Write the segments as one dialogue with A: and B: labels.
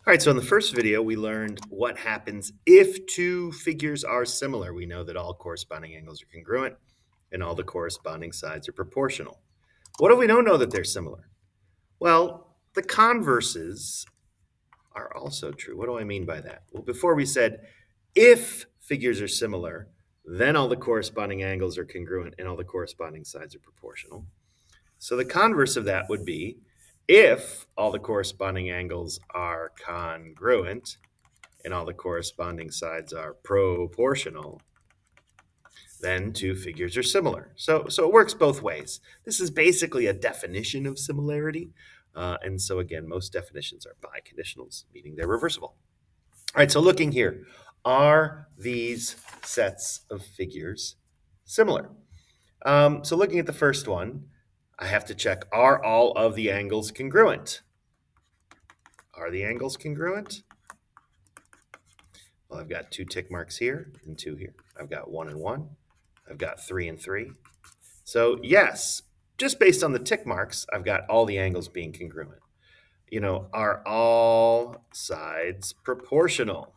A: All right, so in the first video, we learned what happens if two figures are similar. We know that all corresponding angles are congruent and all the corresponding sides are proportional. What if we don't know that they're similar? Well, the converses are also true. What do I mean by that? Well, before we said if figures are similar, then all the corresponding angles are congruent and all the corresponding sides are proportional. So the converse of that would be if all the corresponding angles are congruent and all the corresponding sides are proportional, then two figures are similar. So it works both ways. This is basically a definition of similarity. And so again, most definitions are biconditionals, meaning they're reversible. All right, so looking here, are these sets of figures similar? So looking at the first one, I have to check, are all of the angles congruent? Are the angles congruent? Well, I've got two tick marks here and two here. I've got 1 and 1. I've got 3 and 3. So yes, just based on the tick marks, I've got all the angles being congruent. Are all sides proportional?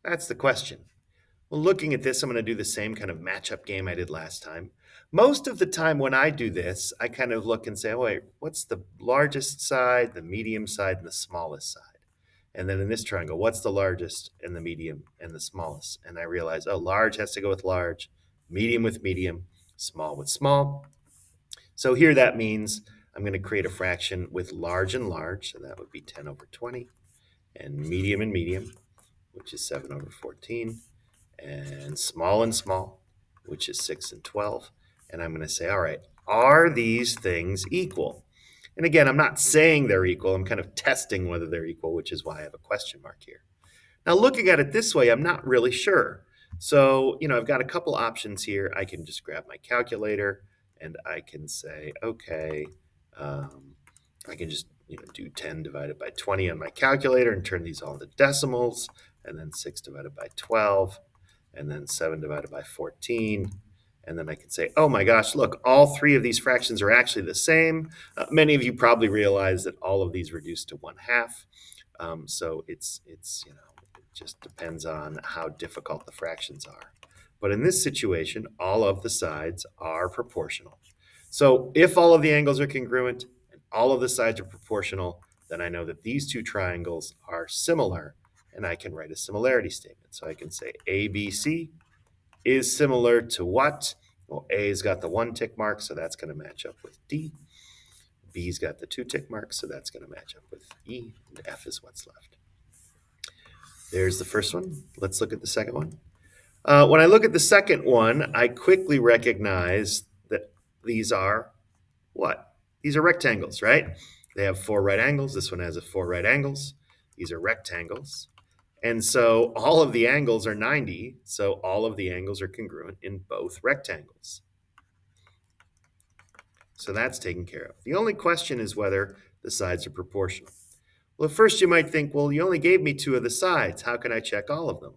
A: That's the question. Well, looking at this, I'm going to do the same kind of matchup game I did last time. Most of the time when I do this, I kind of look and say, oh, wait, what's the largest side, the medium side, and the smallest side? And then in this triangle, what's the largest and the medium and the smallest? And I realize, oh, large has to go with large, medium with medium, small with small. So here that means I'm going to create a fraction with large and large. So that would be 10 over 20. And medium, which is 7 over 14. And small, which is 6 and 12. And I'm going to say, all right, are these things equal? And again, I'm not saying they're equal. I'm kind of testing whether they're equal, which is why I have a question mark here. Now, looking at it this way, I'm not really sure. So, I've got a couple options here. I can just grab my calculator and I can say, okay, I can just do 10 divided by 20 on my calculator and turn these all into decimals, and then 6 divided by 12, and then 7 divided by 14. And then I can say, oh my gosh, look, all three of these fractions are actually the same. Many of you probably realize that all of these reduce to 1/2. So it just depends on how difficult the fractions are. But in this situation, all of the sides are proportional. So if all of the angles are congruent and all of the sides are proportional, then I know that these two triangles are similar, and I can write a similarity statement. So I can say ABC is similar to what? Well, A's got the 1 tick mark, so that's going to match up with D. B's got the 2 tick marks, so that's going to match up with E, and F is what's left. There's the first one. Let's look at the second one. When I look at the second one, I quickly recognize that these are what? These are rectangles, right? They have 4 right angles. This one has 4 right angles. These are rectangles. And so all of the angles are 90, so all of the angles are congruent in both rectangles. So that's taken care of. The only question is whether the sides are proportional. Well, at first you might think, well, you only gave me 2 of the sides. How can I check all of them?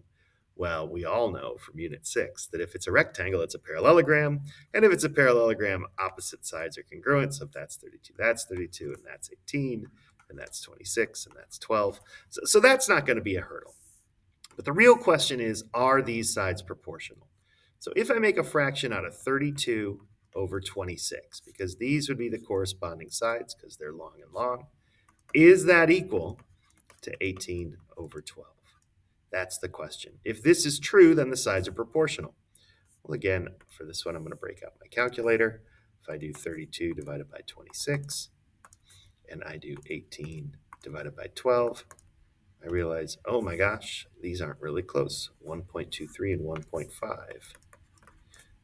A: Well, we all know from Unit 6 that if it's a rectangle, it's a parallelogram. And if it's a parallelogram, opposite sides are congruent. So if that's 32, and that's 18, and that's 26, and that's 12. So that's not going to be a hurdle. But the real question is, are these sides proportional? So if I make a fraction out of 32 over 26, because these would be the corresponding sides because they're long and long, is that equal to 18 over 12? That's the question. If this is true, then the sides are proportional. Well, again, for this one, I'm going to break out my calculator. If I do 32 divided by 26, and I do 18 divided by 12, I realize, oh my gosh, these aren't really close. 1.23 and 1.5.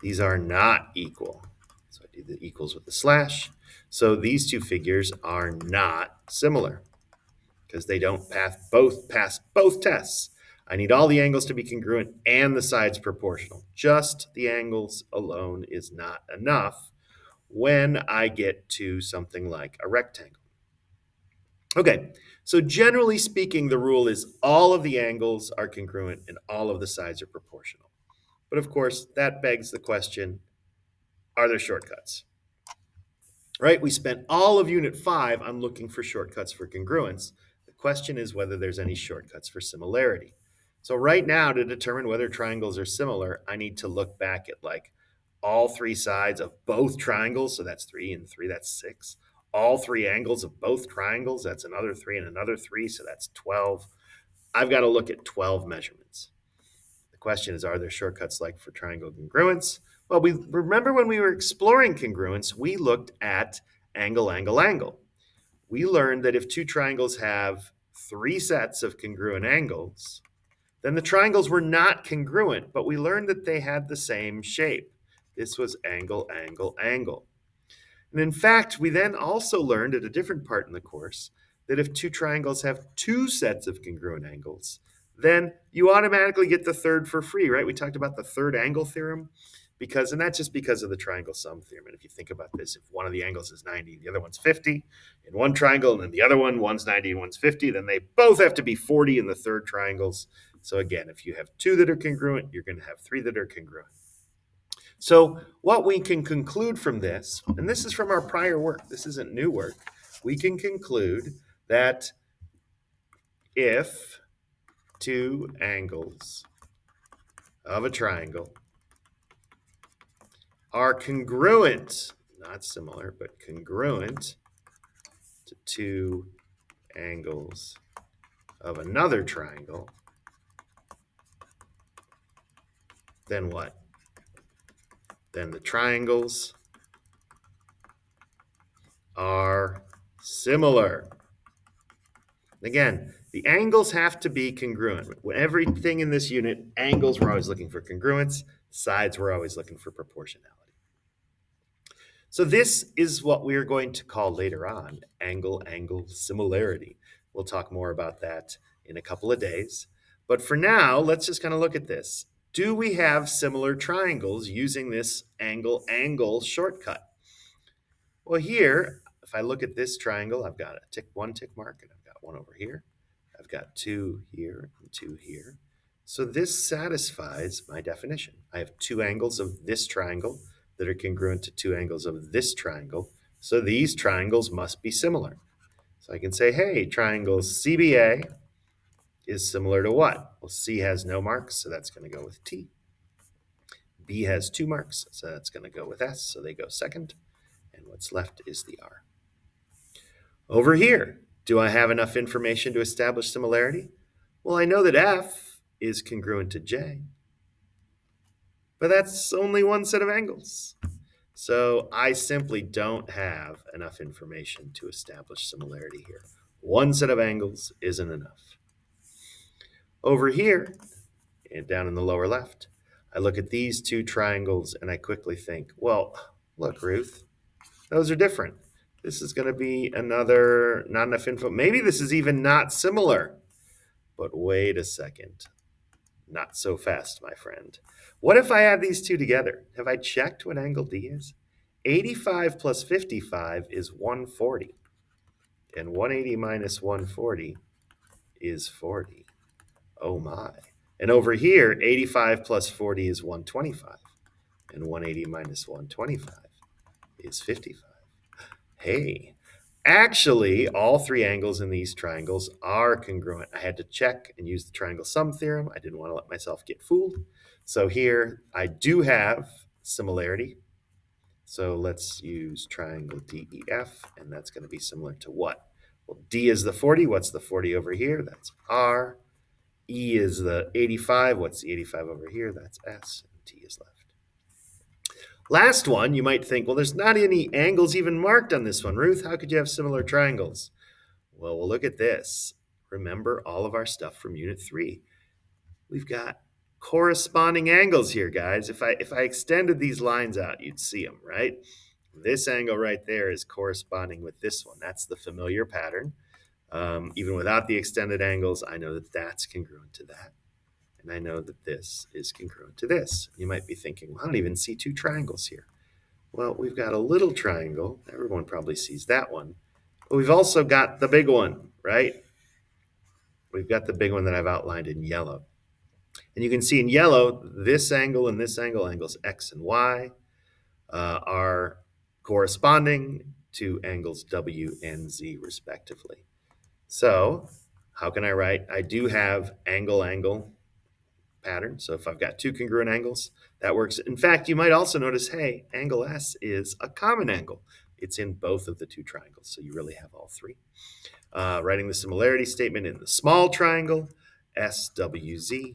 A: These are not equal. So I do the equals with the slash. So these two figures are not similar because they don't pass both tests. I need all the angles to be congruent and the sides proportional. Just the angles alone is not enough when I get to something like a rectangle. Okay, so generally speaking, the rule is all of the angles are congruent and all of the sides are proportional. But of course, that begs the question, are there shortcuts? right? We spent all of Unit 5 on looking for shortcuts for congruence. The question is whether there's any shortcuts for similarity. So right now, to determine whether triangles are similar, I need to look back at like all three sides of both triangles. So that's 3 and 3, that's 6. All three angles of both triangles, that's another 3 and another 3, so that's 12. I've got to look at 12 measurements. The question is, are there shortcuts like for triangle congruence? Well, we remember when we were exploring congruence, we looked at angle, angle, angle. We learned that if two triangles have 3 sets of congruent angles, then the triangles were not congruent, but we learned that they had the same shape. This was angle, angle, angle. And in fact, we then also learned at a different part in the course that if two triangles have 2 sets of congruent angles, then you automatically get the third for free, right? We talked about the third angle theorem and that's just because of the triangle sum theorem. And if you think about this, if one of the angles is 90, the other one's 50 in one triangle, and then the other one's 90 and one's 50, then they both have to be 40 in the third triangles. So again, if you have 2 that are congruent, you're going to have 3 that are congruent. So what we can conclude from this, and this is from our prior work, this isn't new work, we can conclude that if 2 angles of a triangle are congruent, not similar, but congruent to 2 angles of another triangle, then what? Then the triangles are similar. Again, the angles have to be congruent. When everything in this unit, angles, we're always looking for congruence. Sides, we're always looking for proportionality. So this is what we're going to call later on angle-angle similarity. We'll talk more about that in a couple of days. But for now, let's just kind of look at this. Do we have similar triangles using this angle-angle shortcut? Well, here, if I look at this triangle, I've got one tick mark, and I've got one over here. I've got 2 here and 2 here. So this satisfies my definition. I have 2 angles of this triangle that are congruent to 2 angles of this triangle. So these triangles must be similar. So I can say, hey, triangle CBA is similar to what? Well, C has no marks, so that's going to go with T. B has 2 marks, so that's going to go with S, so they go second. And what's left is the R. Over here, do I have enough information to establish similarity? Well, I know that F is congruent to J, but that's only one set of angles. So I simply don't have enough information to establish similarity here. One set of angles isn't enough. Over here, and down in the lower left, I look at these 2 triangles and I quickly think, well, look, Routh, those are different. This is going to be another not enough info. Maybe this is even not similar. But wait a second. Not so fast, my friend. What if I add these 2 together? Have I checked what angle D is? 85 plus 55 is 140. And 180 minus 140 is 40. Oh my. And over here, 85 plus 40 is 125. And 180 minus 125 is 55. Hey, actually, all 3 angles in these triangles are congruent. I had to check and use the triangle sum theorem. I didn't want to let myself get fooled. So here I do have similarity. So let's use triangle DEF, and that's going to be similar to what? Well, D is the 40. What's the 40 over here? That's R. E is the 85. What's the 85 over here? That's S. And T is left. Last one, you might think, well, there's not any angles even marked on this one. Routh, how could you have similar triangles? Well, we'll look at this. Remember all of our stuff from Unit 3. We've got corresponding angles here, guys. If I extended these lines out, you'd see them, right? This angle right there is corresponding with this one. That's the familiar pattern. Even without the extended angles, I know that that's congruent to that. And I know that this is congruent to this. You might be thinking, well, I don't even see 2 triangles here. Well, we've got a little triangle. Everyone probably sees that one. But we've also got the big one, right? We've got the big one that I've outlined in yellow. And you can see in yellow, this angle and this angle, angles X and Y, are corresponding. two angles W and Z respectively. So how can I write? I do have angle pattern. So if I've got two congruent angles, that works. In fact, you might also notice, hey, angle S is a common angle. It's in both of the two triangles, so you really have all three. Writing the similarity statement in the small triangle, SWZ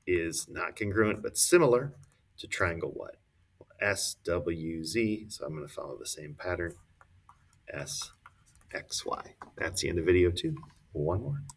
A: is not congruent but similar to triangle what? SWZ, so I'm going to follow the same pattern, SXY. That's the end of video 2. One more.